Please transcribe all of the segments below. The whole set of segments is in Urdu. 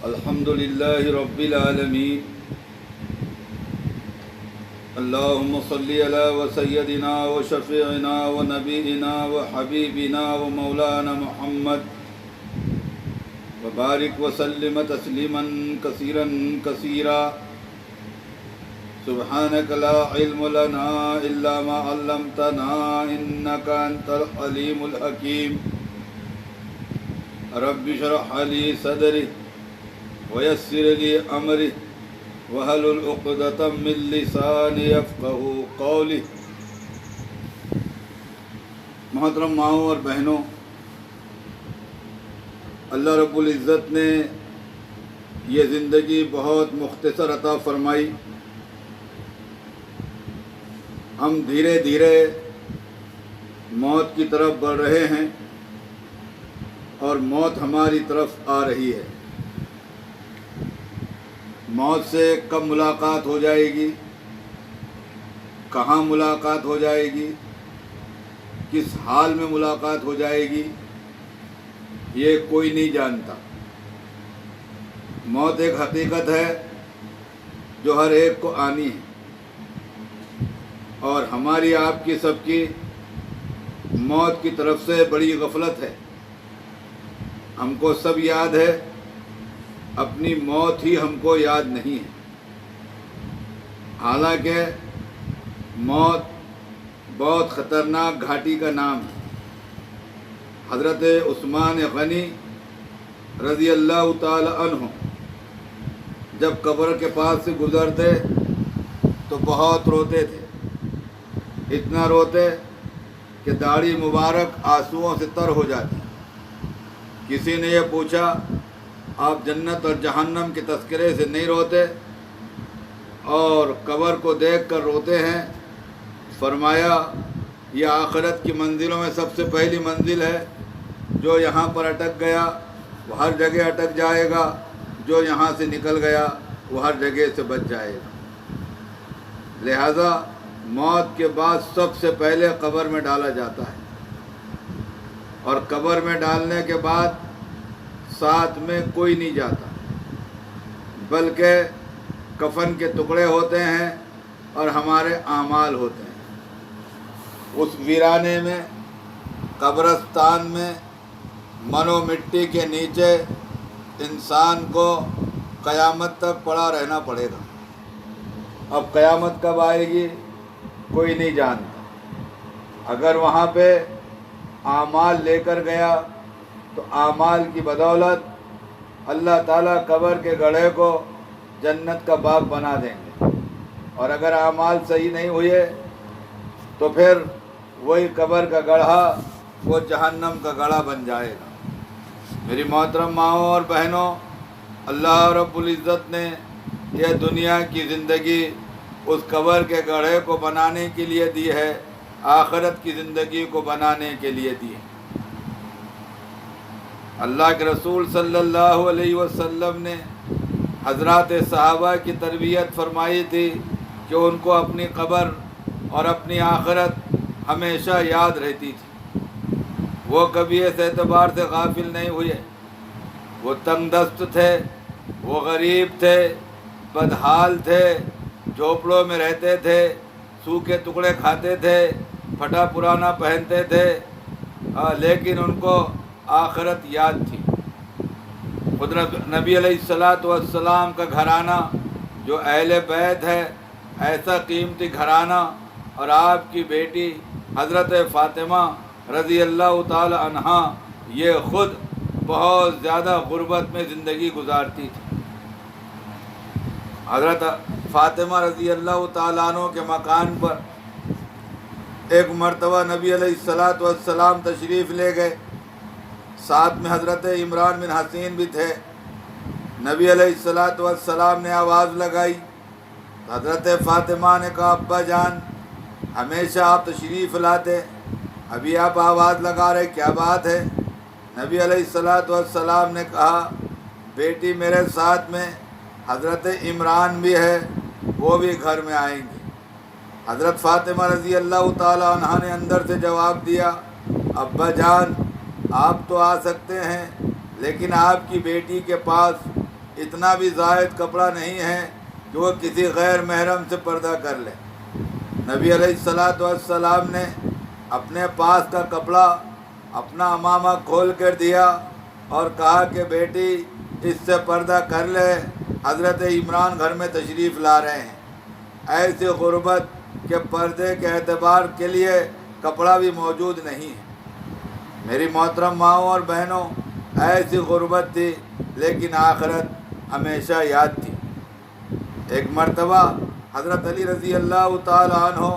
الحمد لله رب العالمين. اللهم صل على وسيدنا وشفيعنا ونبينا وحبيبنا ومولانا محمد وبارك وسلم تسليما كثيرا كثيرا. سبحانك لا علم لنا إلا ما علمتنا إنك أنت العليم الحكيم. رب اشرح لي صدري ويسر لي أمري واحلل عقدة من لساني يفقهوا قولي. محترم ماؤں اور بہنوں، اللہ رب العزت نے یہ زندگی بہت مختصر عطا فرمائی. ہم دھیرے دھیرے موت کی طرف بڑھ رہے ہیں اور موت ہماری طرف آ رہی ہے. موت سے کب ملاقات ہو جائے گی، کہاں ملاقات ہو جائے گی، کس حال میں ملاقات ہو جائے گی، یہ کوئی نہیں جانتا. موت ایک حقیقت ہے جو ہر ایک کو آنی ہے، اور ہماری آپ کی سب کی موت کی طرف سے بڑی غفلت ہے. ہم کو سب یاد ہے، اپنی موت ہی ہم کو یاد نہیں ہے. حالانکہ موت بہت خطرناک گھاٹی کا نام ہے. حضرت عثمان غنی رضی اللہ تعالی عنہ جب قبر کے پاس سے گزرتے تو بہت روتے تھے. اتنا روتے کہ داڑھی مبارک آنسوؤں سے تر ہو جاتی. کسی نے یہ پوچھا، آپ جنت اور جہنم کے تذکرے سے نہیں روتے اور قبر کو دیکھ کر روتے ہیں؟ فرمایا، یہ آخرت کی منزلوں میں سب سے پہلی منزل ہے. جو یہاں پر اٹک گیا وہ ہر جگہ اٹک جائے گا، جو یہاں سے نکل گیا وہ ہر جگہ سے بچ جائے گا. لہذا موت کے بعد سب سے پہلے قبر میں ڈالا جاتا ہے، اور قبر میں ڈالنے کے بعد ساتھ میں کوئی نہیں جاتا، بلکہ کفن کے ٹکڑے ہوتے ہیں اور ہمارے اعمال ہوتے ہیں. اس ویرانے میں، قبرستان میں، من و مٹی کے نیچے انسان کو قیامت تک پڑا رہنا پڑے گا. اب قیامت کب آئے گی کوئی نہیں جانتا. اگر وہاں پہ اعمال لے کر گیا تو اعمال کی بدولت اللہ تعالیٰ قبر کے گڑھے کو جنت کا باغ بنا دیں گے، اور اگر اعمال صحیح نہیں ہوئے تو پھر وہی قبر کا گڑھا وہ جہنم کا گڑھا بن جائے گا. میری محترم ماؤں اور بہنوں، اللہ رب العزت نے یہ دنیا کی زندگی اس قبر کے گڑھے کو بنانے کے لیے دی ہے، آخرت کی زندگی کو بنانے کے لیے دی ہے. اللہ کے رسول صلی اللہ علیہ وسلم نے حضرات صحابہ کی تربیت فرمائی تھی کہ ان کو اپنی قبر اور اپنی آخرت ہمیشہ یاد رہتی تھی. وہ کبھی اس اعتبار سے غافل نہیں ہوئے. وہ تنگ دست تھے، وہ غریب تھے، بدحال تھے، جھوپڑوں میں رہتے تھے، سوکھے ٹکڑے کھاتے تھے، پھٹا پرانا پہنتے تھے، لیکن ان کو آخرت یاد تھی. خود نبی علیہ السلام کا گھرانہ جو اہل بیت ہے، ایسا قیمتی گھرانہ، اور آپ کی بیٹی حضرت فاطمہ رضی اللہ تعالی عنہا یہ خود بہت زیادہ غربت میں زندگی گزارتی تھی. حضرت فاطمہ رضی اللہ تعالیٰ عنہ کے مکان پر ایک مرتبہ نبی علیہ السلام تشریف لے گئے. ساتھ میں حضرت عمران بن حسین بھی تھے. نبی علیہ السلام نے آواز لگائی. حضرت فاطمہ نے کہا، ابا جان، ہمیشہ آپ تشریف لاتے، ابھی آپ آواز لگا رہے، کیا بات ہے؟ نبی علیہ السلام نے کہا، بیٹی میرے ساتھ میں حضرت عمران بھی ہے، وہ بھی گھر میں آئیں گے. حضرت فاطمہ رضی اللہ تعالی عنہا نے اندر سے جواب دیا، ابا جان، آپ تو آ سکتے ہیں لیکن آپ کی بیٹی کے پاس اتنا بھی زائد کپڑا نہیں ہے کہ وہ کسی غیر محرم سے پردہ کر لے۔ نبی علیہ السلام نے اپنے پاس کا کپڑا اپنا عمامہ کھول کر دیا اور کہا کہ بیٹی اس سے پردہ کر لے، حضرت عمران گھر میں تشریف لا رہے ہیں۔ ایسی غربت کے پردے کے اعتبار کے لیے کپڑا بھی موجود نہیں ہے۔ میری محترم ماؤں اور بہنوں، ایسی غربت تھی لیکن آخرت ہمیشہ یاد تھی۔ ایک مرتبہ حضرت علی رضی اللہ تعالیٰ عنہ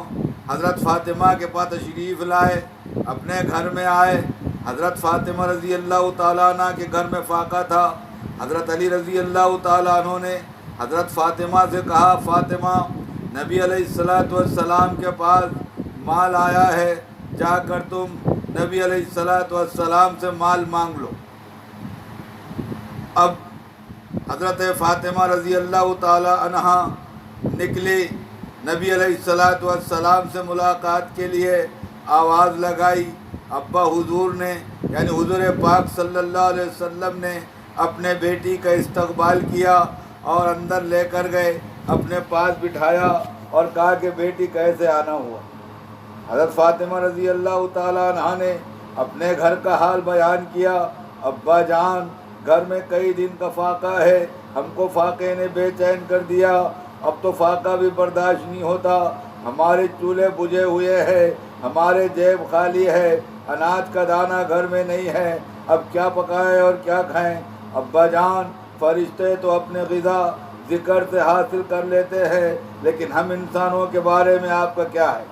حضرت فاطمہ کے پاس تشریف لائے، اپنے گھر میں آئے۔ حضرت فاطمہ رضی اللہ تعالیٰ عنہ کے گھر میں فاقہ تھا۔ حضرت علی رضی اللہ تعالیٰ عنہ نے حضرت فاطمہ سے کہا، فاطمہ، نبی علیہ السلام کے پاس مال آیا ہے، جا کر تم نبی علیہ السلام سے مال مانگ لو۔ اب حضرت فاطمہ رضی اللہ تعالی عنہ نکلی، نبی علیہ السلام سے ملاقات کے لیے آواز لگائی۔ ابا حضور نے یعنی حضور پاک صلی اللہ علیہ وسلم نے اپنے بیٹی کا استقبال کیا اور اندر لے کر گئے، اپنے پاس بٹھایا اور کہا کہ بیٹی کیسے آنا ہوا۔ حضرت فاطمہ رضی اللہ تعالیٰ عنہ نے اپنے گھر کا حال بیان کیا۔ ابا جان، گھر میں کئی دن کا فاقہ ہے، ہم کو فاقے نے بے چین کر دیا، اب تو فاقہ بھی برداشت نہیں ہوتا، ہمارے چولہے بجھے ہوئے ہیں، ہمارے جیب خالی ہے، اناج کا دانہ گھر میں نہیں ہے، اب کیا پکائیں اور کیا کھائیں۔ ابا جان، فرشتے تو اپنے غذا ذکر سے حاصل کر لیتے ہیں، لیکن ہم انسانوں کے بارے میں آپ کا کیا ہے؟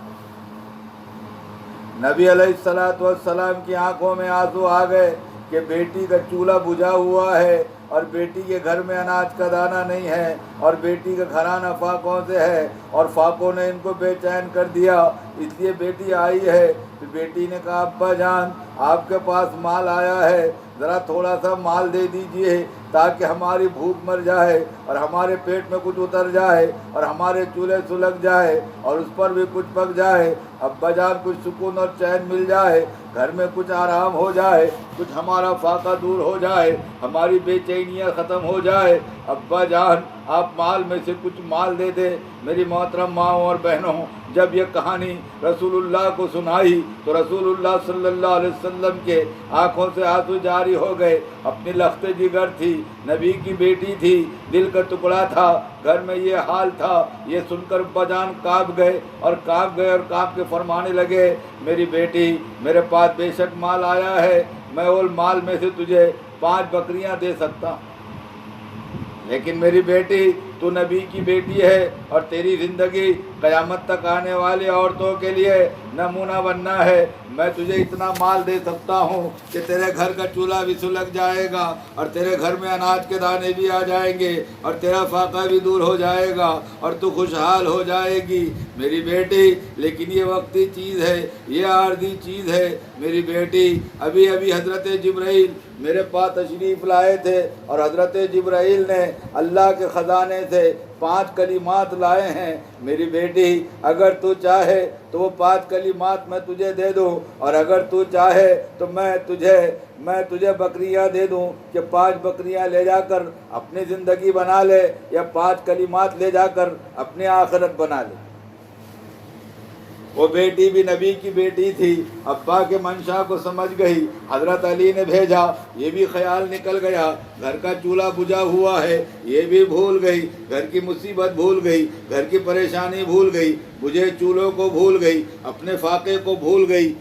نبی علیہ السلام کی آنکھوں میں آنسو آ گئے کہ بیٹی کا چولہا بجھا ہوا ہے اور بیٹی کے گھر میں اناج کا دانہ نہیں ہے اور بیٹی کا گھرانہ فاقوں سے ہے اور فاقوں نے ان کو بے چین کر دیا، اس لیے بیٹی آئی ہے۔ پھر بیٹی نے کہا، ابا جان، آپ کے پاس مال آیا ہے، ذرا تھوڑا سا مال دے دیجئے تاکہ ہماری بھوک مر جائے اور ہمارے پیٹ میں کچھ اتر جائے اور ہمارے چولہے سلگ جائے اور اس پر بھی کچھ پک جائے۔ ابا جان، کچھ سکون اور چین مل جائے، گھر میں کچھ آرام ہو جائے، کچھ ہمارا فاقہ دور ہو جائے، ہماری بے چینیاں ختم ہو جائے۔ ابا جان، آپ مال میں سے کچھ مال دے دے۔ میری محترم ماؤں اور بہنوں، جب یہ کہانی رسول اللہ کو سنائی تو رسول اللہ صلی اللہ علیہ وسلم کے آنکھوں سے آنسو جاری ہو گئے۔ اپنی لخت جگر تھی، نبی کی بیٹی تھی، دل کا ٹکڑا تھا، گھر میں یہ حال تھا۔ یہ سن کر ابا جان کانپ گئے اور کانپ کے فرمانے لگے، میری بیٹی، میرے پاس بے شک مال آیا ہے، میں اور مال میں سے تجھے 5 بکریاں دے سکتا ہوں، لیکن میری بیٹی، تو نبی کی بیٹی ہے اور تیری زندگی قیامت تک آنے والی عورتوں کے لیے نمونہ بننا ہے۔ میں تجھے اتنا مال دے سکتا ہوں کہ تیرے گھر کا چولہا بھی سلگ جائے گا اور تیرے گھر میں اناج کے دانے بھی آ جائیں گے اور تیرا فاقہ بھی دور ہو جائے گا اور تو خوشحال ہو جائے گی میری بیٹی، لیکن یہ وقتی چیز ہے، یہ عارضی چیز ہے میری بیٹی۔ ابھی حضرت جبرائیل میرے پاس تشریف لائے تھے اور حضرت جبرائیل نے اللہ کے خزانے سے 5 کلمات لائے ہیں میری بیٹی، اگر تو چاہے تو وہ 5 کلمات میں تجھے دے دوں اور اگر تو چاہے تو میں تجھے بکریاں دے دوں کہ 5 بکریاں لے جا کر اپنی زندگی بنا لے یا 5 کلمات لے جا کر اپنی آخرت بنا لے۔ وہ بیٹی بھی نبی کی بیٹی تھی، ابا کے منشا کو سمجھ گئی، حضرت علی نے بھیجا، یہ بھی خیال نکل گیا، گھر کا چولہا بجھا ہوا ہے، یہ بھی بھول گئی، گھر کی مصیبت بھول گئی، گھر کی پریشانی بھول گئی، بجھے چولہوں کو بھول گئی، اپنے فاقے کو بھول گئی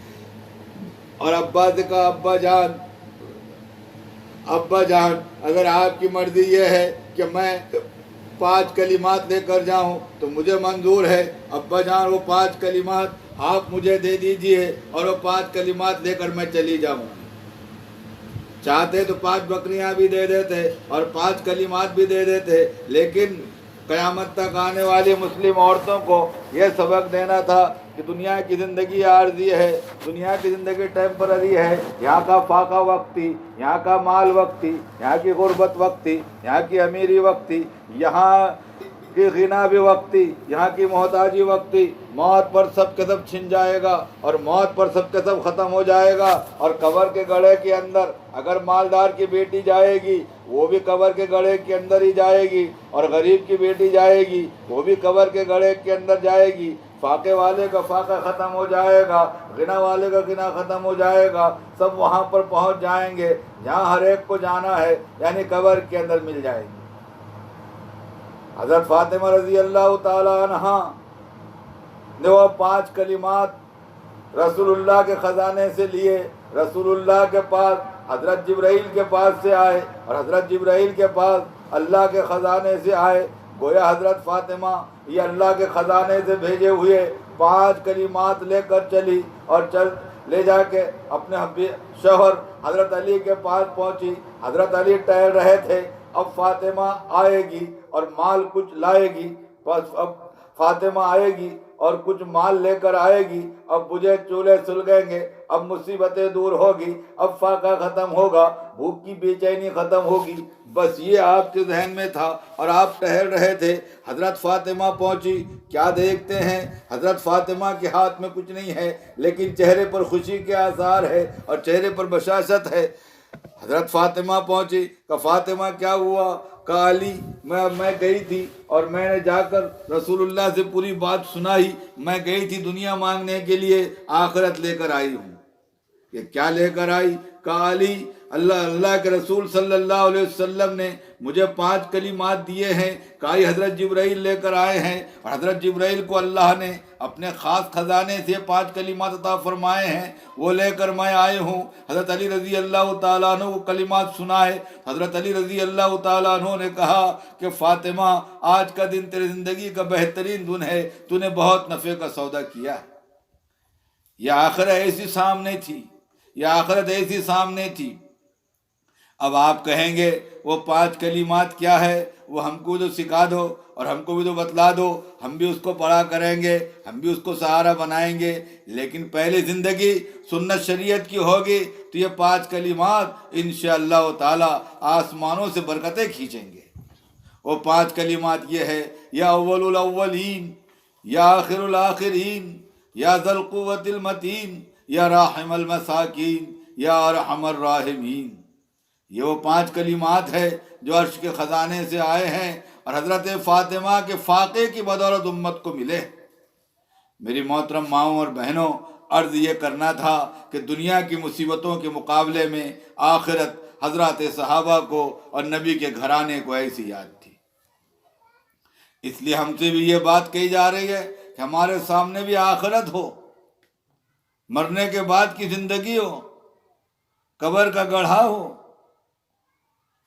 اور ابا سے کہا، ابا جان، اگر آپ کی مرضی یہ ہے کہ میں 5 کلمات لے کر جاؤں تو مجھے منظور ہے۔ ابا جان، وہ 5 کلمات آپ مجھے دے دیجئے اور وہ 5 کلمات لے کر میں چلی جاؤں۔ چاہتے تو 5 بکریاں بھی دے دیتے اور 5 کلمات بھی دے دیتے، لیکن قیامت تک آنے والی مسلم عورتوں کو یہ سبق دینا تھا کہ دنیا کی زندگی عارضی ہے، دنیا کی زندگی ٹیمپرری ہے، یہاں کا فاقہ وقتی، یہاں کا مال وقتی، یہاں کی غربت وقتی، یہاں کی امیری وقتی، یہاں کہ غنا بھی وقتی، یہاں کی محتاجی وقتی، موت پر سب کے سب چھن جائے گا اور موت پر سب کے سب ختم ہو جائے گا۔ اور قبر کے گڑھے کے اندر اگر مالدار کی بیٹی جائے گی وہ بھی قبر کے گڑھے کے اندر ہی جائے گی، اور غریب کی بیٹی جائے گی وہ بھی قبر کے گڑھے کے اندر جائے گی۔ فاقے والے کا فاقہ ختم ہو جائے گا، غنا والے کا غنا ختم ہو جائے گا، سب وہاں پر پہنچ جائیں گے جہاں ہر ایک کو جانا ہے، یعنی قبر کے اندر مل جائے گی۔ حضرت فاطمہ رضی اللہ تعالی عنہ نے وہ 5 کلمات رسول اللہ کے خزانے سے لیے، رسول اللہ کے پاس حضرت جبرائیل کے پاس سے آئے، اور حضرت جبرائیل کے پاس اللہ کے خزانے سے آئے۔ گویا حضرت فاطمہ یہ اللہ کے خزانے سے بھیجے ہوئے 5 کلمات لے کر چلی، اور لے جا کے اپنے شوہر حضرت علی کے پاس پہنچی۔ حضرت علی ٹہل رہے تھے، اب فاطمہ آئے گی اور مال کچھ لائے گی، بس اب فاطمہ آئے گی اور کچھ مال لے کر آئے گی، اب بجھے چولہے سلگیں گے، اب مصیبتیں دور ہوگی، اب فاقہ ختم ہوگا، بھوک کی بے چینی ختم ہوگی۔ بس یہ آپ کے ذہن میں تھا اور آپ ٹہل رہے تھے۔ حضرت فاطمہ پہنچی، کیا دیکھتے ہیں حضرت فاطمہ کے ہاتھ میں کچھ نہیں ہے، لیکن چہرے پر خوشی کے آثار ہے اور چہرے پر بشاشت ہے۔ حضرت فاطمہ پہنچی، کہ فاطمہ کیا ہوا؟ کہا علی میں گئی تھی اور میں نے جا کر رسول اللہ سے پوری بات سنائی، میں گئی تھی دنیا مانگنے کے لیے، آخرت لے کر آئی ہوں۔ کہ کیا لے کر آئی؟ کہا علی اللہ کے رسول صلی اللہ علیہ وسلم نے مجھے 5 کلمات دیے ہیں، کہا حضرت جبرائیل لے کر آئے ہیں، اور حضرت جبرائیل کو اللہ نے اپنے خاص خزانے سے 5 کلمات عطا فرمائے ہیں، وہ لے کر میں آئے ہوں۔ حضرت علی رضی اللہ تعالیٰ عنہ وہ کلمات سنائے۔ حضرت علی رضی اللہ تعالیٰ عنہ نے کہا کہ فاطمہ آج کا دن تیری زندگی کا بہترین دن ہے، تو نے بہت نفع کا سودا کیا ہے۔ یہ آخرت ایسی سامنے تھی، یہ آخرت ایسی سامنے تھی۔ اب آپ کہیں گے وہ 5 کلمات کیا ہے، وہ ہم کو تو سکھا دو اور ہم کو بھی تو بتلا دو، ہم بھی اس کو پڑھا کریں گے، ہم بھی اس کو سہارا بنائیں گے۔ لیکن پہلی زندگی سنت شریعت کی ہوگی تو یہ 5 کلمات انشاءاللہ تعالی آسمانوں سے برکتیں کھینچیں گے۔ وہ 5 کلمات یہ ہے، یا اول الاولین، یا آخر الاخرین، یا ذی القوۃ المتین، یا راحم المساکین، یا ارحم الراحمین۔ یہ وہ 5 کلمات ہے جو عرش کے خزانے سے آئے ہیں اور حضرت فاطمہ کے فاقے کی بدولت امت کو ملے۔ میری محترم ماؤں اور بہنوں، عرض یہ کرنا تھا کہ دنیا کی مصیبتوں کے مقابلے میں آخرت حضرات صحابہ کو اور نبی کے گھرانے کو ایسی یاد تھی۔ اس لیے ہم سے بھی یہ بات کہی جا رہی ہے کہ ہمارے سامنے بھی آخرت ہو، مرنے کے بعد کی زندگی ہو، قبر کا گڑھا ہو،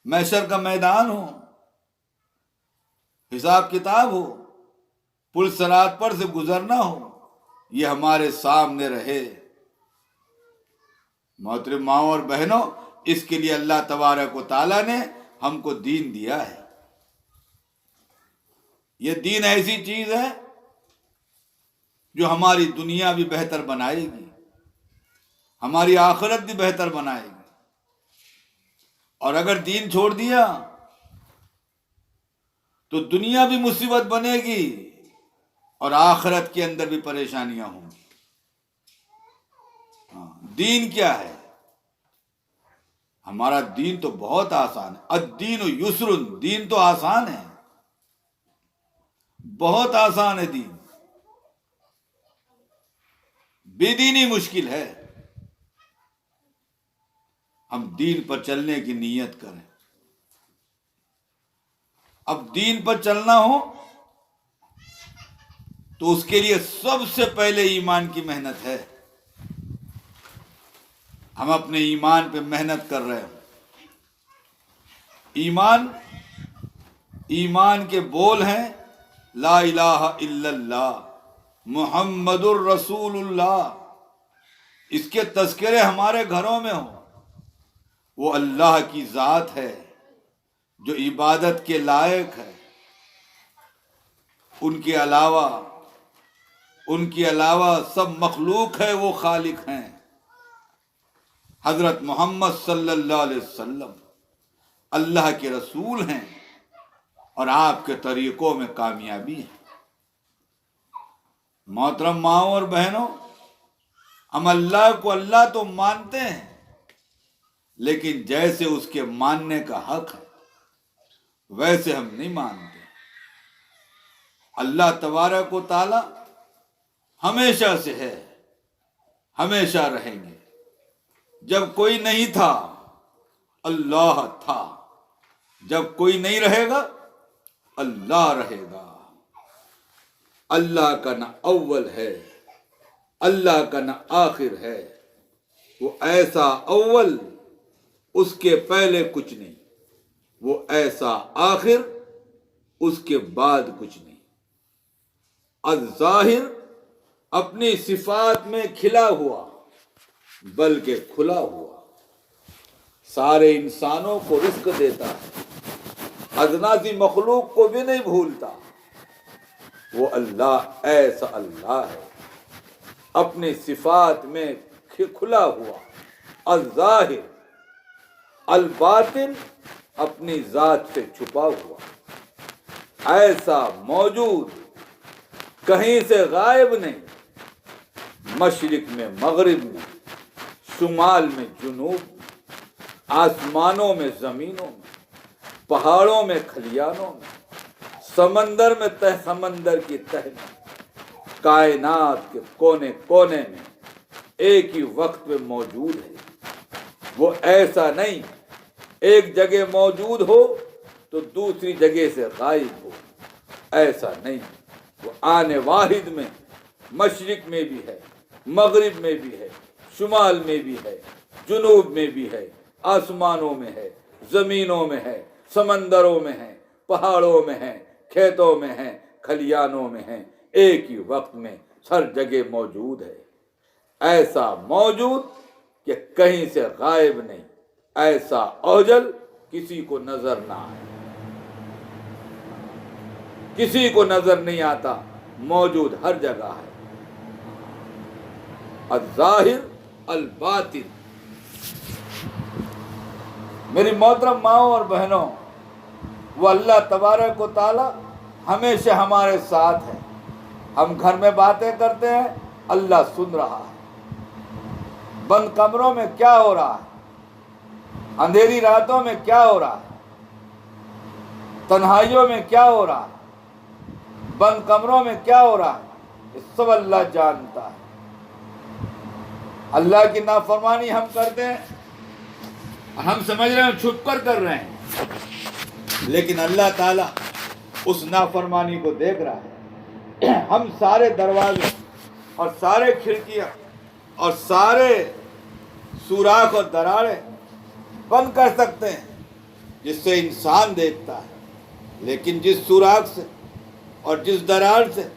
محشر کا میدان ہو، حساب کتاب ہو، پل صراط پر سے گزرنا ہو، یہ ہمارے سامنے رہے۔ محترم ماؤں اور بہنوں، اس کے لیے اللہ تبارک و تعالیٰ نے ہم کو دین دیا ہے۔ یہ دین ایسی چیز ہے جو ہماری دنیا بھی بہتر بنائے گی، ہماری آخرت بھی بہتر بنائے گی۔ اور اگر دین چھوڑ دیا تو دنیا بھی مصیبت بنے گی اور آخرت کے اندر بھی پریشانیاں ہوں گی۔ دین کیا ہے؟ ہمارا دین تو بہت آسان ہے۔ الدین یسر، دین تو آسان ہے، بہت آسان ہے دین۔ بے دینی مشکل ہے۔ ہم دین پر چلنے کی نیت کریں۔ اب دین پر چلنا ہو تو اس کے لیے سب سے پہلے ایمان کی محنت ہے۔ ہم اپنے ایمان پہ محنت کر رہے ہیں۔ ایمان کے بول ہیں لا الہ الا اللہ محمد الرسول اللہ۔ اس کے تذکرے ہمارے گھروں میں ہوں۔ وہ اللہ کی ذات ہے جو عبادت کے لائق ہے، ان کے علاوہ سب مخلوق ہے، وہ خالق ہیں۔ حضرت محمد صلی اللہ علیہ وسلم اللہ کے رسول ہیں، اور آپ کے طریقوں میں کامیابی ہے۔ محترم ماؤں اور بہنوں، ہم اللہ کو اللہ تو مانتے ہیں، لیکن جیسے اس کے ماننے کا حق ہے ویسے ہم نہیں مانتے۔ اللہ تبارک و تعالی ہمیشہ سے ہے، ہمیشہ رہیں گے۔ جب کوئی نہیں تھا اللہ تھا، جب کوئی نہیں رہے گا اللہ رہے گا۔ اللہ کا نہ اول ہے، اللہ کا نہ آخر ہے۔ وہ ایسا اول، اس کے پہلے کچھ نہیں، وہ ایسا آخر، اس کے بعد کچھ نہیں۔ الظاہر، اپنی صفات میں کھلا ہوا بلکہ کھلا ہوا، سارے انسانوں کو رزق دیتا ہے، ادنا سی مخلوق کو بھی نہیں بھولتا۔ وہ اللہ ایسا اللہ ہے، اپنی صفات میں کھلا ہوا، الظاہر، الباطن، اپنی ذات سے چھپا ہوا، ایسا موجود، کہیں سے غائب نہیں، مشرق میں مغرب میں، شمال میں جنوب میں، آسمانوں میں زمینوں میں، پہاڑوں میں کھلیانوں میں، سمندر میں تہ سمندر کی تہ میں، کائنات کے کونے کونے میں ایک ہی وقت میں موجود ہے۔ وہ ایسا نہیں ایک جگہ موجود ہو تو دوسری جگہ سے غائب ہو، ایسا نہیں۔ وہ آنے واحد میں، مشرق میں بھی ہے، مغرب میں بھی ہے، شمال میں بھی ہے، جنوب میں بھی ہے، آسمانوں میں ہے، زمینوں میں ہے، سمندروں میں ہے، پہاڑوں میں ہے، کھیتوں میں ہے، کھلیانوں میں ہے، ایک ہی وقت میں ہر جگہ موجود ہے۔ ایسا موجود کہ کہیں سے غائب نہیں، ایسا اوجل کسی کو نظر نہ آئے، کسی کو نظر نہیں آتا، موجود ہر جگہ ہے۔ الظاہر الباطن۔ میری محترم ماؤں اور بہنوں، وہ اللہ تبارک و تعالی ہمیشہ ہمارے ساتھ ہے۔ ہم گھر میں باتیں کرتے ہیں، اللہ سن رہا ہے۔ بند کمروں میں کیا ہو رہا ہے، اندھیری راتوں میں کیا ہو رہا ہے، تنہائیوں میں کیا ہو رہا ہے، بند کمروں میں کیا ہو رہا ہے، یہ سب اللہ جانتا ہے۔ اللہ کی نافرمانی ہم کرتے ہیں، ہم سمجھ رہے ہیں چھپ کر کر رہے ہیں، لیکن اللہ تعالیٰ اس نافرمانی کو دیکھ رہا ہے۔ ہم سارے دروازے اور سارے کھڑکیاں اور سارے سوراخ اور دراڑیں بند کر سکتے ہیں جس سے انسان دیکھتا ہے، لیکن جس سوراخ سے اور جس دراڑ سے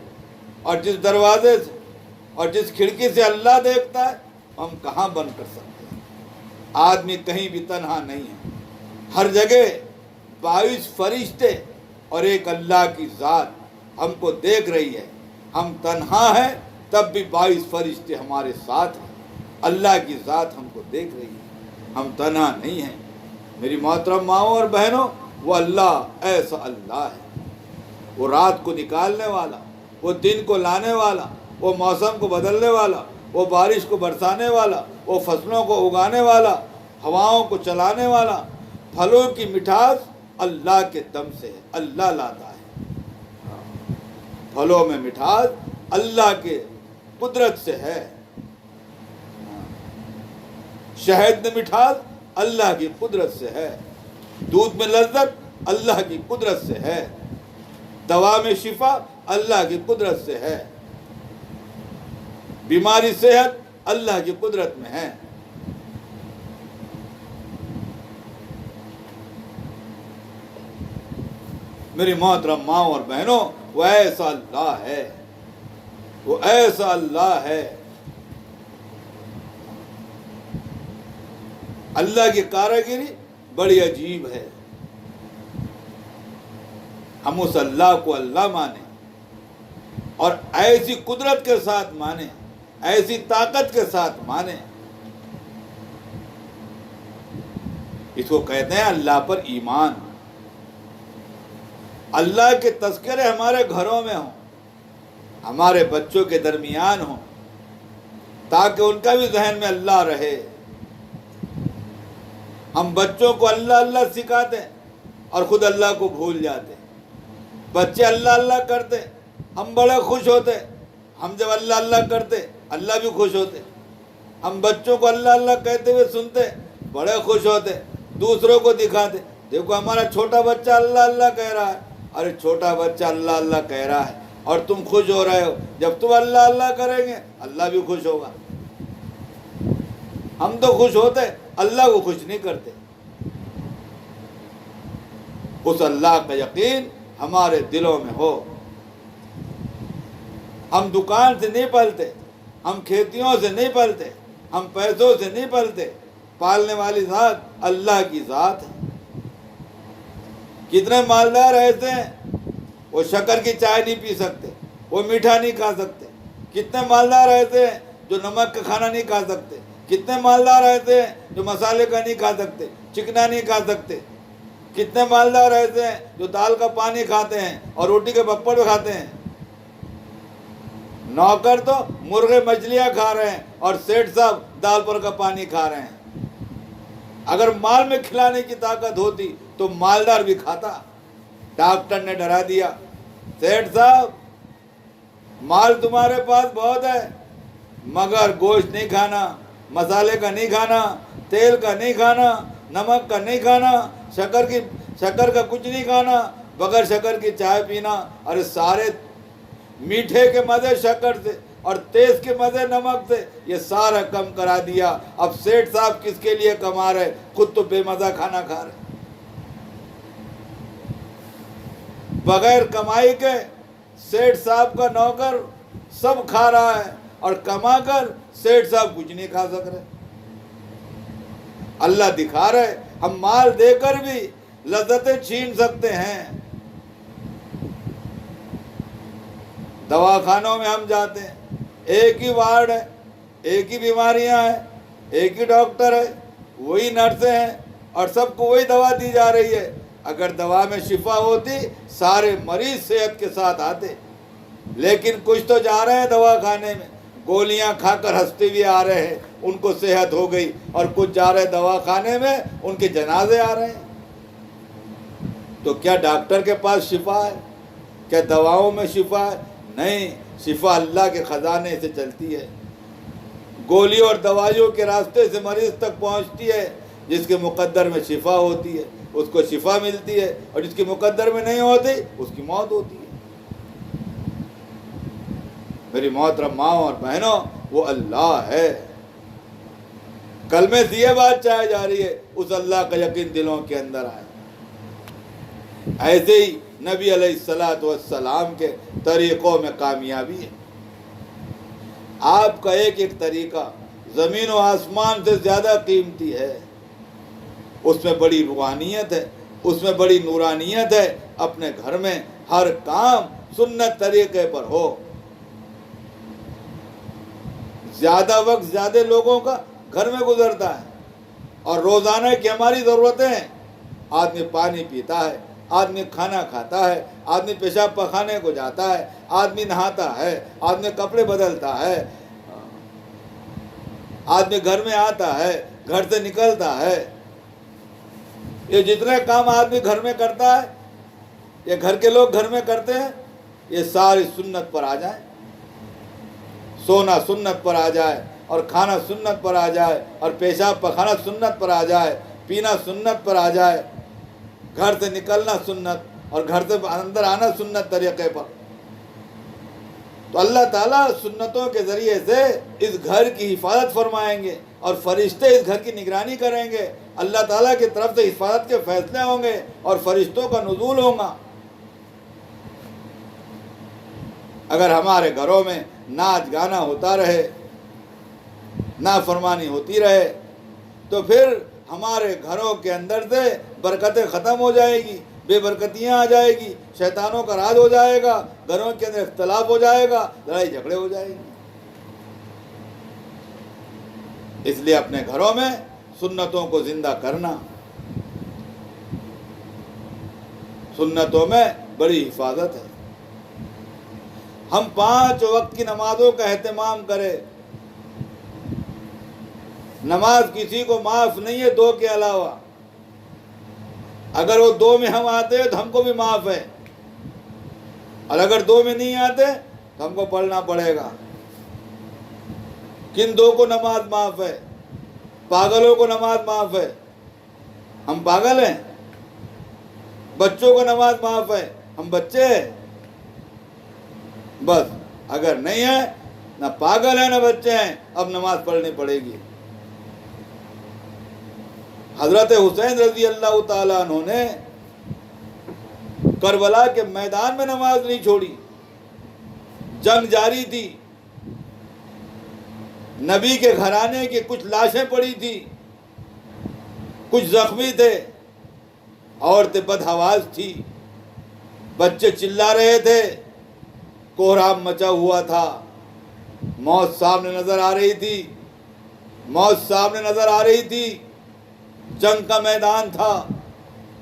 اور جس دروازے سے اور جس کھڑکی سے اللہ دیکھتا ہے، ہم کہاں بند کر سکتے ہیں؟ آدمی کہیں بھی تنہا نہیں ہے، ہر جگہ 22 فرشتے اور ایک اللہ کی ذات ہم کو دیکھ رہی ہے۔ ہم تنہا ہیں تب بھی 22 فرشتے ہمارے ساتھ ہیں، اللہ کی ذات ہم کو دیکھ رہی ہے، ہم تنہا نہیں ہیں۔ میری محترم ماؤں اور بہنوں، وہ اللہ ایسا اللہ ہے، وہ رات کو نکالنے والا، وہ دن کو لانے والا، وہ موسم کو بدلنے والا، وہ بارش کو برسانے والا، وہ فصلوں کو اگانے والا، ہواؤں کو چلانے والا۔ پھلوں کی مٹھاس اللہ کے دم سے ہے، اللہ لاتا ہے۔ پھلوں میں مٹھاس اللہ کے قدرت سے ہے، شہد میں مٹھاس اللہ کی قدرت سے ہے، دودھ میں لذت اللہ کی قدرت سے ہے، دوا میں شفا اللہ کی قدرت سے ہے، بیماری صحت اللہ کی قدرت میں ہے۔ میری محترم ماں اور بہنوں، وہ ایسا اللہ ہے، وہ ایسا اللہ ہے۔ اللہ کی کاریگری بڑی عجیب ہے۔ ہم اس اللہ کو اللہ مانیں اور ایسی قدرت کے ساتھ مانیں، ایسی طاقت کے ساتھ مانیں، اس کو کہتے ہیں اللہ پر ایمان۔ اللہ کے تذکرے ہمارے گھروں میں ہوں، ہمارے بچوں کے درمیان ہوں، تاکہ ان کا بھی ذہن میں اللہ رہے۔ ہم بچوں کو اللہ اللہ سکھاتے اور خود اللہ کو بھول جاتے۔ بچے اللہ اللہ کرتے، ہم بڑے خوش ہوتے۔ ہم جب اللہ اللہ کرتے اللہ بھی خوش ہوتے۔ ہم بچوں کو اللہ اللہ کہتے ہوئے سنتے، بڑے خوش ہوتے، دوسروں کو دکھاتے، دیکھو ہمارا چھوٹا بچہ اللہ اللہ کہہ رہا ہے۔ ارے چھوٹا بچہ اللہ اللہ کہہ رہا ہے اور تم خوش ہو رہے ہو، جب تم اللہ اللہ کریں گے اللہ بھی خوش ہوگا۔ ہم تو خوش ہوتے، اللہ کو خوش نہیں کرتے۔ اس اللہ کا یقین ہمارے دلوں میں ہو۔ ہم دکان سے نہیں پلتے، ہم کھیتیوں سے نہیں پلتے، ہم پیسوں سے نہیں پلتے، پالنے والی ذات اللہ کی ذات ہے۔ کتنے مالدار ایسے ہیں وہ شکر کی چائے نہیں پی سکتے، وہ میٹھا نہیں کھا سکتے۔ کتنے مالدار ایسے ہیں جو نمک کا کھانا نہیں کھا سکتے۔ کتنے مالدار ایسے ہیں جو مسالے کا نہیں کھا سکتے، چکنا نہیں کھا سکتے۔ کتنے مالدار ایسے ہیں جو دال کا پانی کھاتے ہیں اور روٹی کے پپڑ کھاتے ہیں۔ نوکر تو مرغے مچھلیاں کھا رہے ہیں اور سیٹھ صاحب دال پر کا پانی کھا رہے ہیں۔ اگر مال میں کھلانے کی طاقت ہوتی تو مالدار بھی کھاتا۔ ڈاکٹر نے ڈرا دیا، سیٹھ صاحب مال تمہارے پاس بہت ہے مگر گوشت نہیں کھانا، مسالے کا نہیں کھانا، تیل کا نہیں کھانا، نمک کا نہیں کھانا، شکر کا کچھ نہیں کھانا، بغیر شکر کی چائے پینا۔ اور سارے میٹھے کے مزے شکر سے اور تیز کے مزے نمک سے یہ سارا کم کرا دیا۔ اب سیٹھ صاحب کس کے لیے کما رہے، خود تو بے مزہ کھانا کھا رہے۔ بغیر کمائی کے سیٹھ صاحب کا نوکر سب کھا رہا ہے اور کما کر سیٹھ صاحب کچھ نہیں کھا سک رہے۔ اللہ دکھا رہے ہم مال دے کر بھی لذتیں چھین سکتے ہیں۔ دواخانوں میں ہم جاتے ہیں، ایک ہی وارڈ ہے، ایک ہی بیماریاں ہیں، ایک ہی ڈاکٹر ہے، وہی نرسیں ہیں اور سب کو وہی دوا دی جا رہی ہے۔ اگر دوا میں شفا ہوتی سارے مریض صحت کے ساتھ آتے، لیکن کچھ تو جا رہے ہیں دواخانے میں گولیاں کھا کر ہنستے ہوئے آ رہے ہیں، ان کو صحت ہو گئی، اور کچھ جا رہے دواخانے میں ان کے جنازے آ رہے ہیں۔ تو کیا ڈاکٹر کے پاس شفا ہے؟ کیا دواؤں میں شفا ہے؟ نہیں، شفا اللہ کے خزانے سے چلتی ہے، گولی اور دوائیوں کے راستے سے مریض تک پہنچتی ہے۔ جس کے مقدر میں شفا ہوتی ہے اس کو شفا ملتی ہے، اور جس کے مقدر میں نہیں ہوتی اس کی موت ہوتی ہے۔ میری محترم ماں اور بہنوں، وہ اللہ ہے۔ کلمے سے یہ بات چاہی جا رہی ہے اس اللہ کا یقین دلوں کے اندر آئے۔ ایسے ہی نبی علیہ الصلاۃ والسلام کے طریقوں میں کامیابی ہے۔ آپ کا ایک ایک طریقہ زمین و آسمان سے زیادہ قیمتی ہے، اس میں بڑی روحانیت ہے، اس میں بڑی نورانیت ہے۔ اپنے گھر میں ہر کام سنت طریقے پر ہو۔ زیادہ وقت زیادہ لوگوں کا گھر میں گزرتا ہے، اور روزانہ کی ہماری ضرورتیں ہیں۔ آدمی پانی پیتا ہے، آدمی کھانا کھاتا ہے، آدمی پیشاب پخانے کو جاتا ہے، آدمی نہاتا ہے، آدمی کپڑے بدلتا ہے، آدمی گھر میں آتا ہے، گھر سے نکلتا ہے۔ یہ جتنے کام آدمی گھر میں کرتا ہے، یہ گھر کے لوگ گھر میں کرتے ہیں، یہ ساری سنت پر آ جائیں۔ سونا سنت پر آ جائے، اور کھانا سنت پر آ جائے، اور پیشاب پخانا سنت پر آ جائے، پینا سنت پر آ جائے، گھر سے نکلنا سنت اور گھر سے اندر آنا سنت طریقے پر، تو اللہ تعالیٰ سنتوں کے ذریعے سے اس گھر کی حفاظت فرمائیں گے، اور فرشتے اس گھر کی نگرانی کریں گے۔ اللہ تعالیٰ کی طرف سے حفاظت کے فیصلے ہوں گے اور فرشتوں کا نزول ہوگا۔ اگر ہمارے گھروں میں ناچ گانا ہوتا رہے، نافرمانی ہوتی رہے، تو پھر ہمارے گھروں کے اندر سے برکتیں ختم ہو جائے گی، بے برکتیاں آ جائے گی، شیطانوں کا راج ہو جائے گا، گھروں کے اندر اختلاف ہو جائے گا، لڑائی جھگڑے ہو جائے گی۔ اس لیے اپنے گھروں میں سنتوں کو زندہ کرنا، سنتوں میں بڑی حفاظت ہے۔ ہم 5 وقت کی نمازوں کا اہتمام کریں۔ نماز کسی کو معاف نہیں ہے 2 کے علاوہ۔ اگر وہ 2 میں ہم آتے ہیں تو ہم کو بھی معاف ہے، اور اگر 2 میں نہیں آتے تو ہم کو پڑھنا پڑے گا۔ کن 2 کو نماز معاف ہے؟ پاگلوں کو نماز معاف ہے، ہم پاگل ہیں۔ بچوں کو نماز معاف ہے، ہم بچے ہیں۔ بس اگر نہیں ہے، نہ پاگل ہیں نہ بچے ہیں، اب نماز پڑھنی پڑے گی۔ حضرت حسین رضی اللہ تعالیٰ عنہ نے کربلا کے میدان میں نماز نہیں چھوڑی، جنگ جاری تھی، نبی کے گھرانے کی کچھ لاشیں پڑی تھی، کچھ زخمی تھے، عورتیں بدحواس تھی، بچے چلا رہے تھے، کوہرام مچا ہوا تھا، موت سامنے نظر آ رہی تھی، موت سامنے نظر آ رہی تھی، جنگ کا میدان تھا،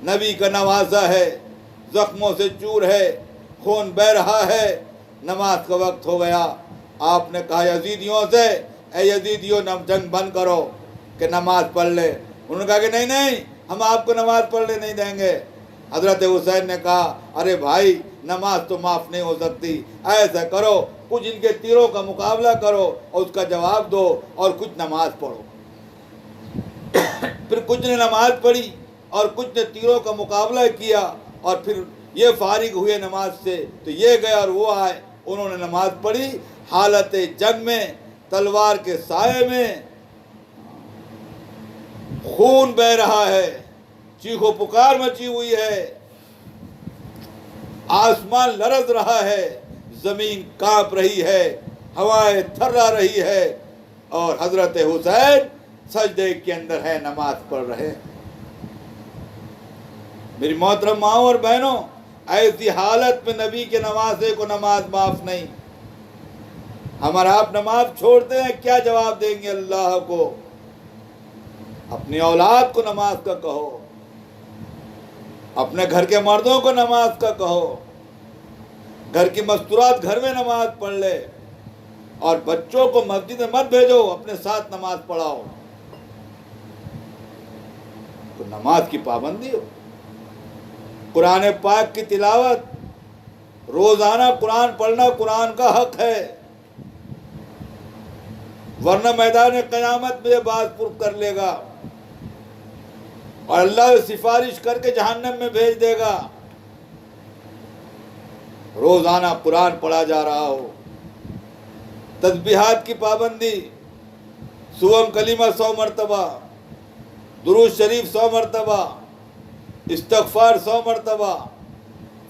نبی کا نوازا ہے، زخموں سے چور ہے، خون بہہ رہا ہے، نماز کا وقت ہو گیا۔ آپ نے کہا یزیدیوں سے، اے یزیدیوں جنگ بند کرو کہ نماز پڑھ لے۔ انہوں نے کہا کہ نہیں نہیں، ہم آپ کو نماز پڑھنے نہیں دیں گے۔ حضرت حسین نے کہا ارے بھائی، نماز تو معاف نہیں ہو سکتی، ایسا کرو کچھ ان کے تیروں کا مقابلہ کرو اور اس کا جواب دو، اور کچھ نماز پڑھو۔ پھر کچھ نے نماز پڑھی اور کچھ نے تیروں کا مقابلہ کیا، اور پھر یہ فارغ ہوئے نماز سے تو یہ گئے اور وہ آئے، انہوں نے نماز پڑھی حالت جنگ میں، تلوار کے سائے میں، خون بہہ رہا ہے، چیخ و پکار مچی ہوئی ہے، آسمان لرز رہا ہے، زمین کانپ رہی ہے، ہوائیں تھرا رہی ہے، اور حضرت حسین سجدے کے اندر ہے، نماز پڑھ رہے۔ میری محترم ماؤں اور بہنوں، ایسی حالت میں نبی کے نوازے کو نماز معاف نہیں۔ ہمارا آپ نماز چھوڑتے ہیں، کیا جواب دیں گے اللہ کو؟ اپنی اولاد کو نماز کا کہو، اپنے گھر کے مردوں کو نماز کا کہو، گھر کی مستورات گھر میں نماز پڑھ لے، اور بچوں کو مسجد میں مت بھیجو، اپنے ساتھ نماز پڑھاؤ۔ تو نماز کی پابندی ہو، قرآن پاک کی تلاوت، روزانہ قرآن پڑھنا قرآن کا حق ہے، ورنہ میدان قیامت میں باز پرس کر لے گا اور اللہ سفارش کر کے جہنم میں بھیج دے گا۔ روزانہ قرآن پڑھا جا رہا ہو، تسبیحات کی پابندی، سوم کلمہ 100 مرتبہ، درود شریف 100 مرتبہ، استغفار 100 مرتبہ،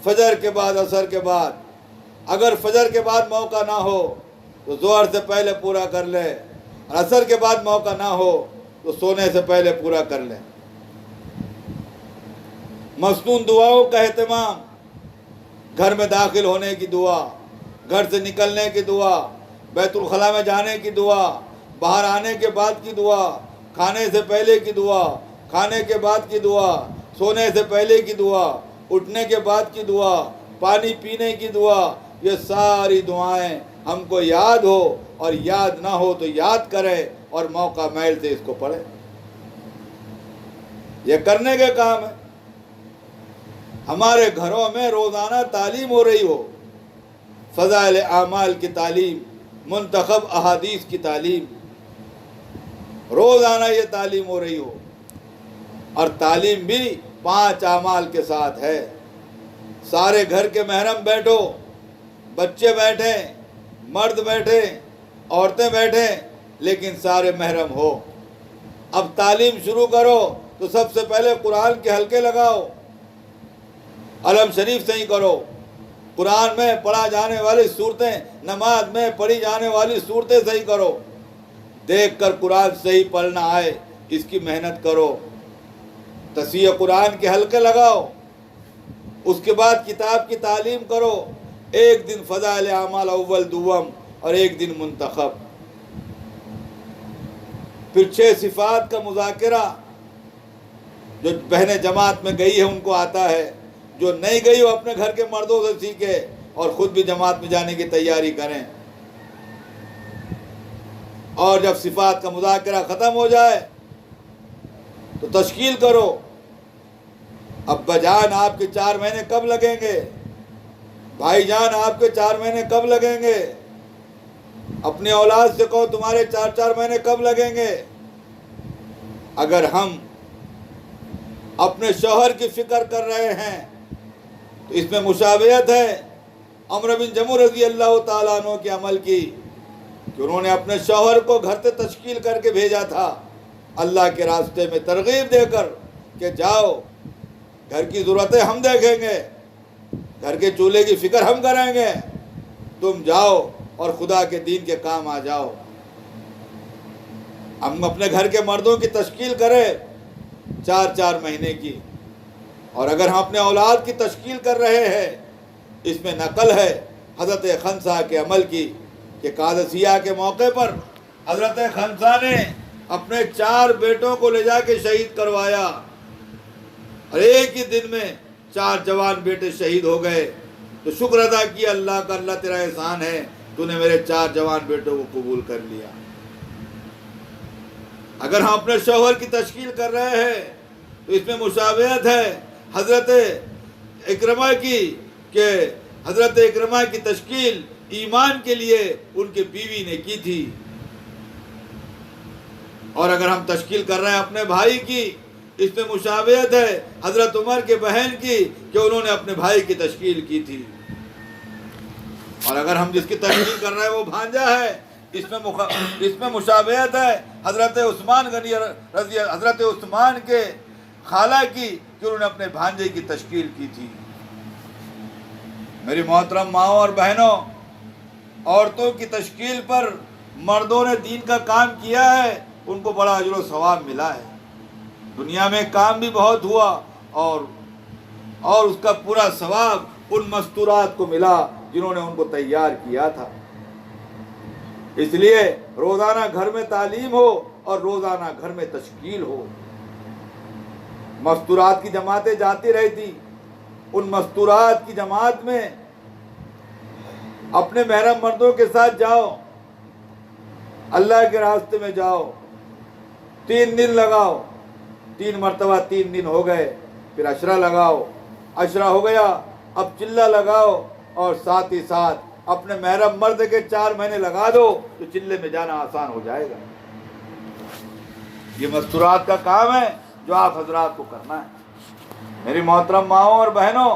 فجر کے بعد، عصر کے بعد، اگر فجر کے بعد موقع نہ ہو تو ظہر سے پہلے پورا کر لے، اور عصر کے بعد موقع نہ ہو تو سونے سے پہلے پورا کر لے۔ مسنون دعاؤں کا اہتمام، گھر میں داخل ہونے کی دعا، گھر سے نکلنے کی دعا، بیت الخلاء میں جانے کی دعا، باہر آنے کے بعد کی دعا، کھانے سے پہلے کی دعا، کھانے کے بعد کی دعا، سونے سے پہلے کی دعا، اٹھنے کے بعد کی دعا، پانی پینے کی دعا، یہ ساری دعائیں ہم کو یاد ہو، اور یاد نہ ہو تو یاد کریں، اور موقع میل سے اس کو پڑھیں۔ یہ کرنے کے کام ہے۔ ہمارے گھروں میں روزانہ تعلیم ہو رہی ہو، فضائل اعمال کی تعلیم، منتخب احادیث کی تعلیم، روزانہ یہ تعلیم ہو رہی ہو، اور تعلیم بھی 5 اعمال کے ساتھ ہے۔ سارے گھر کے محرم بیٹھو، بچے بیٹھیں، مرد بیٹھیں، عورتیں بیٹھیں، لیکن سارے محرم ہو۔ اب تعلیم شروع کرو تو سب سے پہلے قرآن کے حلقے لگاؤ، علم شریف صحیح کرو، قرآن میں پڑھا جانے والی صورتیں، نماز میں پڑھی جانے والی صورتیں صحیح کرو، دیکھ کر قرآن صحیح پڑھنا آئے اس کی محنت کرو، تصحیح قرآن کے حلقے لگاؤ، اس کے بعد کتاب کی تعلیم کرو، ایک دن فضائل اعمال اول دوم اور ایک دن منتخب، پھر 6 صفات کا مذاکرہ، جو بہنیں جماعت میں گئی ہے ان کو آتا ہے، جو نہیں گئی وہ اپنے گھر کے مردوں سے سیکھے اور خود بھی جماعت میں جانے کی تیاری کریں. اور جب صفات کا مذاکرہ ختم ہو جائے تو تشکیل کرو. ابا جان آپ کے 4 مہینے کب لگیں گے؟ بھائی جان آپ کے 4 مہینے کب لگیں گے؟ اپنی اولاد سے کہو تمہارے 4 مہینے کب لگیں گے؟ اگر ہم اپنے شوہر کی فکر کر رہے ہیں تو اس میں مشابہت ہے عمرو بن جموح رضی اللہ تعالیٰ عنہ کے عمل کی کہ انہوں نے اپنے شوہر کو گھر سے تشکیل کر کے بھیجا تھا اللہ کے راستے میں ترغیب دے کر کہ جاؤ، گھر کی ضرورتیں ہم دیکھیں گے، گھر کے چولہے کی فکر ہم کریں گے، تم جاؤ اور خدا کے دین کے کام آ جاؤ. ہم اپنے گھر کے مردوں کی تشکیل کریں 4 مہینے کی. اور اگر ہم اپنے اولاد کی تشکیل کر رہے ہیں، اس میں نقل ہے حضرت خنسا کے عمل کی کہ قادسیہ کے موقع پر حضرت خنسا نے اپنے 4 بیٹوں کو لے جا کے شہید کروایا اور ایک ہی دن میں 4 جوان بیٹے شہید ہو گئے. تو شکر ادا کیا اللہ کا، اللہ تیرا احسان ہے تو نے میرے 4 جوان بیٹوں کو قبول کر لیا. اگر ہم اپنے شوہر کی تشکیل کر رہے ہیں تو اس میں مشابہت ہے حضرت اکرمہ کی کہ حضرت اکرمہ کی تشکیل ایمان کے لیے ان کی بیوی نے کی تھی. اور اگر ہم تشکیل کر رہے ہیں اپنے بھائی کی، اس میں مشابہت ہے حضرت عمر کے بہن کی کہ انہوں نے اپنے بھائی کی تشکیل کی تھی. اور اگر ہم جس کی تشکیل کر رہے ہیں وہ بھانجا ہے، اس میں مشابہت ہے حضرت عثمان غنی حضرت عثمان کے خالہ کی کہ انہوں نے اپنے بھانجے کی تشکیل کی تھی. میری محترم ماؤں اور بہنوں، عورتوں کی تشکیل پر مردوں نے دین کا کام کیا ہے، ان کو بڑا اجر و ثواب ملا ہے. دنیا میں کام بھی بہت ہوا اور اس کا پورا ثواب ان مستورات کو ملا جنہوں نے ان کو تیار کیا تھا. اس لیے روزانہ گھر میں تعلیم ہو اور روزانہ گھر میں تشکیل ہو. مستورات کی جماعتیں جاتی رہتی، ان مستورات کی جماعت میں اپنے محرم مردوں کے ساتھ جاؤ، اللہ کے راستے میں جاؤ، 3 دن لگاؤ، 3 مرتبہ 3 دن ہو گئے، پھر عشرہ لگاؤ، عشرہ ہو گیا اب چلہ لگاؤ، اور ساتھ ہی ساتھ اپنے محرم مرد کے 4 مہینے لگا دو تو چلے میں جانا آسان ہو جائے گا. یہ مستورات کا کام ہے جو آپ حضرات کو کرنا ہے. میری محترم ماؤں اور بہنوں،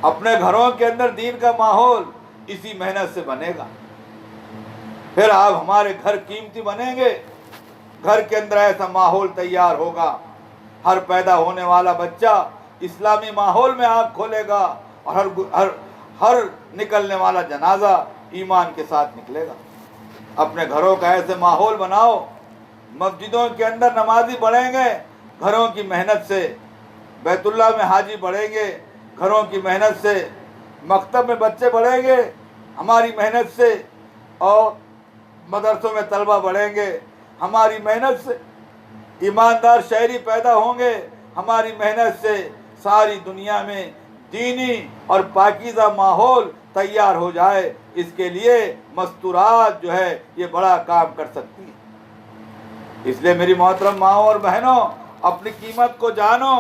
اپنے گھروں کے اندر دین کا ماحول اسی محنت سے بنے گا. پھر آپ ہمارے گھر قیمتی بنیں گے. گھر کے اندر ایسا ماحول تیار ہوگا، ہر پیدا ہونے والا بچہ اسلامی ماحول میں آنکھ کھولے گا اور ہر نکلنے والا جنازہ ایمان کے ساتھ نکلے گا. اپنے گھروں کا ایسے ماحول بناؤ، مسجدوں کے اندر نمازی بڑھیں گے گھروں کی محنت سے، بیت اللہ میں حاجی بڑھیں گے گھروں کی محنت سے، مکتب میں بچے بڑھیں گے ہماری محنت سے، اور مدرسوں میں طلبہ بڑھیں گے ہماری محنت سے، ایماندار شہری پیدا ہوں گے ہماری محنت سے. ساری دنیا میں دینی اور پاکیزہ ماحول تیار ہو جائے. اس کے لیے مستورات جو ہے یہ بڑا کام کر سکتی ہے. اس لیے میری محترم ماؤں اور بہنوں، اپنی قیمت کو جانو،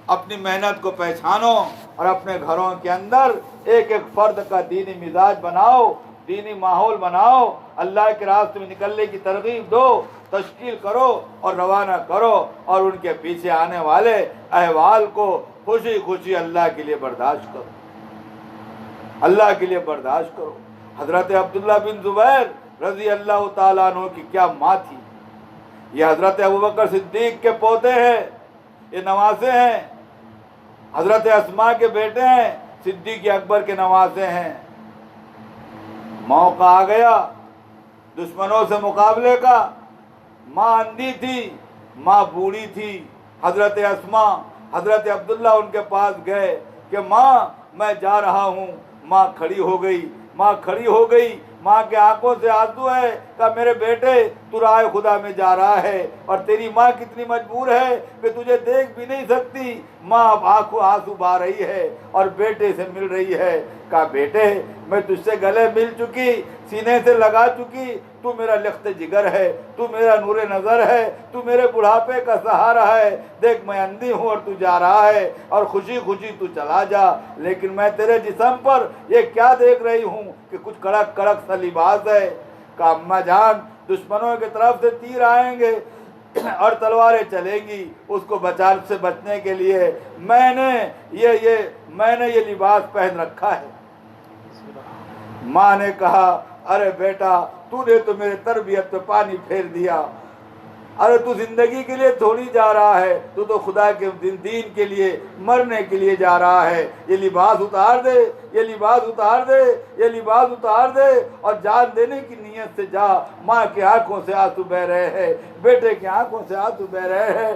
اپنی محنت کو پہچانو، اور اپنے گھروں کے اندر ایک ایک فرد کا دینی مزاج بناؤ، دینی ماحول بناؤ، اللہ کے راستے میں نکلنے کی ترغیب دو، تشکیل کرو اور روانہ کرو، اور ان کے پیچھے آنے والے احوال کو خوشی خوشی اللہ کے لیے برداشت کرو، اللہ کے لیے برداشت کرو. حضرت عبداللہ بن زبیر رضی اللہ تعالیٰ عنہ کی کیا ماں تھی. یہ حضرت ابوبکر صدیق کے پوتے ہیں، یہ نواسے ہیں. حضرت اسماء کے بیٹے ہیں، صدیق اکبر کے نواسے ہیں. موقع آ گیا دشمنوں سے مقابلے کا. ماں اندھی تھی، ماں بوڑھی تھی. حضرت اسماء حضرت عبداللہ ان کے پاس گئے کہ ماں میں جا رہا ہوں. ماں کھڑی ہو گئی، ماں کھڑی ہو گئی، ماں کے آنکھوں سے آنسو ہے. کہا میرے بیٹے تو راہ خدا میں جا رہا ہے اور تیری ماں کتنی مجبور ہے کہ تجھے دیکھ بھی نہیں سکتی، ماں اب آنسو بہا رہی ہے اور بیٹے سے مل رہی ہے۔ کہا بیٹے میں تجھ سے گلے مل چکی، سینے سے لگا چکی، تو میرا لخت جگر ہے، تو میرا نور نظر ہے، تو میرے بڑھاپے کا سہارا ہے، دیکھ میں اندھی ہوں اور تو جا رہا ہے اور خوشی خوشی تو چلا جا، لیکن میں تیرے جسم پر یہ کیا دیکھ رہی ہوں کہ کچھ کڑک کڑک سا لباس ہے۔ کہا اماں جان دشمنوں کی طرف سے تیر آئیں گے اور تلواریں چلیں گی، اس کو سے بچنے کے لیے میں نے یہ لباس پہن رکھا ہے۔ ماں نے کہا ارے بیٹا تو نے تو میرے تربیت پہ پانی پھیر دیا، ارے تو زندگی کے لیے تھوڑی جا رہا ہے، تو تو خدا کے دین کے لیے مرنے کے لیے جا رہا ہے، یہ لباس اتار دے، یہ لباس اتار دے، یہ لباس اتار دے اور جان دینے کی نیت سے جا۔ ماں کی آنکھوں سے آنسو بہ رہے ہیں، بیٹے کی آنکھوں سے آنسو بہ رہے ہیں۔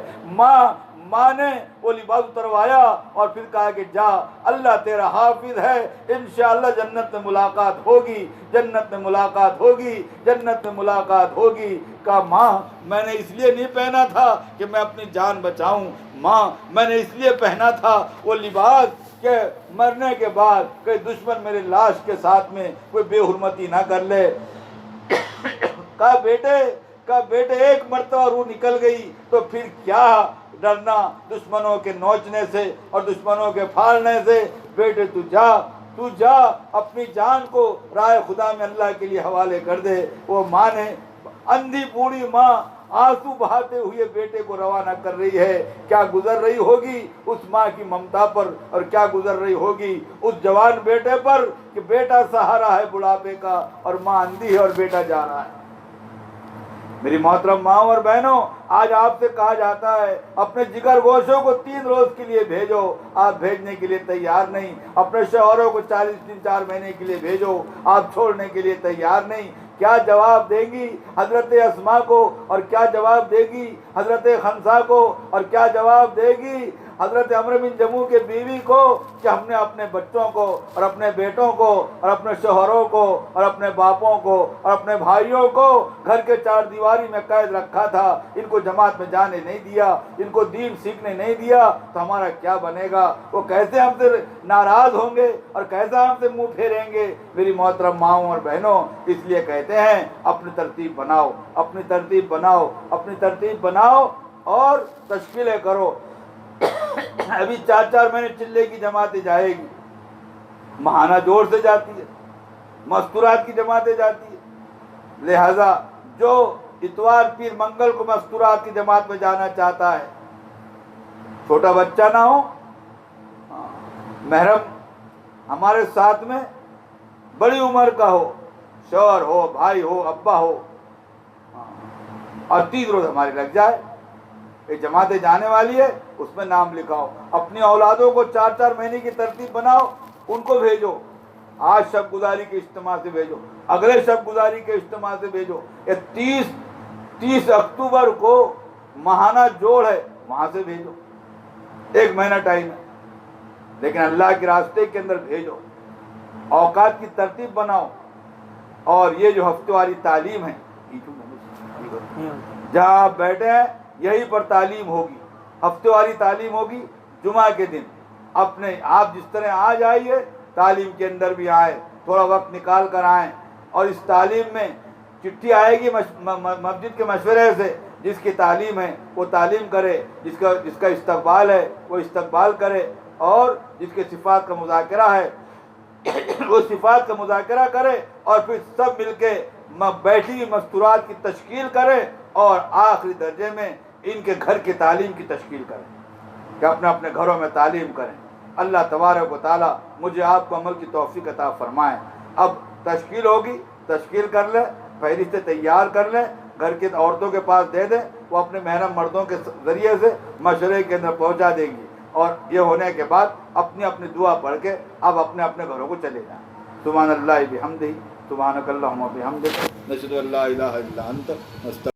ماں نے وہ لباس اتروایا اور پھر کہا کہ جا، اللہ تیرا حافظ ہے، انشاءاللہ جنت میں ملاقات ہوگی، جنت میں ملاقات ہوگی، جنت میں ملاقات ہوگی۔ کہا ماں میں نے اس لیے نہیں پہنا تھا کہ میں اپنی جان بچاؤں، ماں میں نے اس لیے پہنا تھا وہ لباس کہ مرنے کے بعد کوئی دشمن میرے لاش کے ساتھ میں کوئی بے حرمتی نہ کر لے۔ کہا بیٹے ایک مرتبہ روح نکل گئی تو پھر کیا ڈرنا دشمنوں کے نوچنے سے اور دشمنوں کے پھاڑنے سے۔ بیٹے تو جا اپنی جان کو راہ خدا میں اللہ کے لیے حوالے کر دے۔ وہ ماں نے، اندھی بوڑھی ماں آنسو بہاتے ہوئے بیٹے کو روانہ کر رہی ہے۔ کیا گزر رہی ہوگی اس ماں کی ممتا پر، اور کیا گزر رہی ہوگی اس جوان بیٹے پر کہ بیٹا سہارا ہے بڑھاپے کا اور ماں اندھی ہے اور بیٹا جا رہا ہے۔ میری محترم ماں اور بہنوں، آج آپ سے کہا جاتا ہے اپنے جگر گوشوں کو 3 روز کے لیے بھیجو، آپ بھیجنے کے لیے تیار نہیں۔ اپنے شوہروں کو 40 دن 4 مہینے کے لیے بھیجو، آپ چھوڑنے کے لیے تیار نہیں۔ کیا جواب دے گی حضرت اسماء کو اور کیا جواب دے گی حضرت خنسا کو اور کیا جواب دے گی حضرت عمرو بن جموح کے بیوی کو کہ ہم نے اپنے بچوں کو اور اپنے بیٹوں کو اور اپنے شوہروں کو اور اپنے باپوں کو اور اپنے بھائیوں کو گھر کے 4 دیواری میں قید رکھا تھا، ان کو جماعت میں جانے نہیں دیا، ان کو دین سیکھنے نہیں دیا، تو ہمارا کیا بنے گا؟ وہ کیسے ہم سے ناراض ہوں گے اور کیسا ہم سے منہ پھیریں گے؟ میری محترم ماؤں اور بہنوں، اس لیے کہتے ہیں اپنی ترتیب بناؤ، اپنی ترتیب بناؤ، اپنی ترتیب بناؤ اور تشکیلیں کرو۔ ابھی 4 مہینے چلے کی جماعتیں جائے گی، ماہانہ جوڑ سے جاتی ہے، مستورات کی جماعتیں جاتی ہے، لہذا جو اتوار پیر منگل کو مستورات کی جماعت میں جانا چاہتا ہے، چھوٹا بچہ نہ ہو، محرم ہمارے ساتھ میں بڑی عمر کا ہو، شوہر ہو، بھائی ہو، ابا ہو، اور 3 روز ہمارے لگ جائے، ایک جماعتیں جانے والی ہے اس میں نام لکھاؤ، اپنی اولادوں کو 4 مہینے کی ترتیب بناؤ، ان کو بھیجو، آج شب گزاری کے اجتماع سے بھیجو، اگلے شب گزاری کے اجتماع سے بھیجو، یہ 30 اکتوبر کو ماہانہ جوڑ ہے وہاں سے بھیجو، 1 مہینہ ٹائم ہے، لیکن اللہ کے راستے کے اندر بھیجو، اوقات کی ترتیب بناؤ، اور یہ جو ہفتے واری تعلیم ہے جہاں آپ بیٹھے ہیں یہیں پر تعلیم ہوگی، ہفتے واری تعلیم ہوگی جمعہ کے دن، اپنے آپ جس طرح آج آئیے تعلیم کے اندر بھی آئے، تھوڑا وقت نکال کر آئیں، اور اس تعلیم میں چٹھی آئے گی مسجد کے مشورے سے، جس کی تعلیم ہے وہ تعلیم کرے، جس کا استقبال ہے وہ استقبال کرے، اور جس کے صفات کا مذاکرہ ہے وہ صفات کا مذاکرہ کرے، اور پھر سب مل کے بیٹھی ہوئی مستورات کی تشکیل کرے، اور آخری درجے میں ان کے گھر کی تعلیم کی تشکیل کریں کہ اپنے اپنے گھروں میں تعلیم کریں۔ اللہ تبارک و تعالی مجھے آپ کو عمل کی توفیق عطا فرمائے۔ اب تشکیل ہوگی، تشکیل کر لیں، فہرستیں تیار کر لیں، گھر کی عورتوں کے پاس دے دیں، وہ اپنے محرم مردوں کے ذریعے سے مشورے کے اندر پہنچا دیں گی، اور یہ ہونے کے بعد اپنی اپنی دعا پڑھ کے اب اپنے اپنے گھروں کو چلے جائیں۔ سبحان اللہ بحمدہ، سبحانک اللہم وبحمدک، نشہد ان لا الہ الا انت،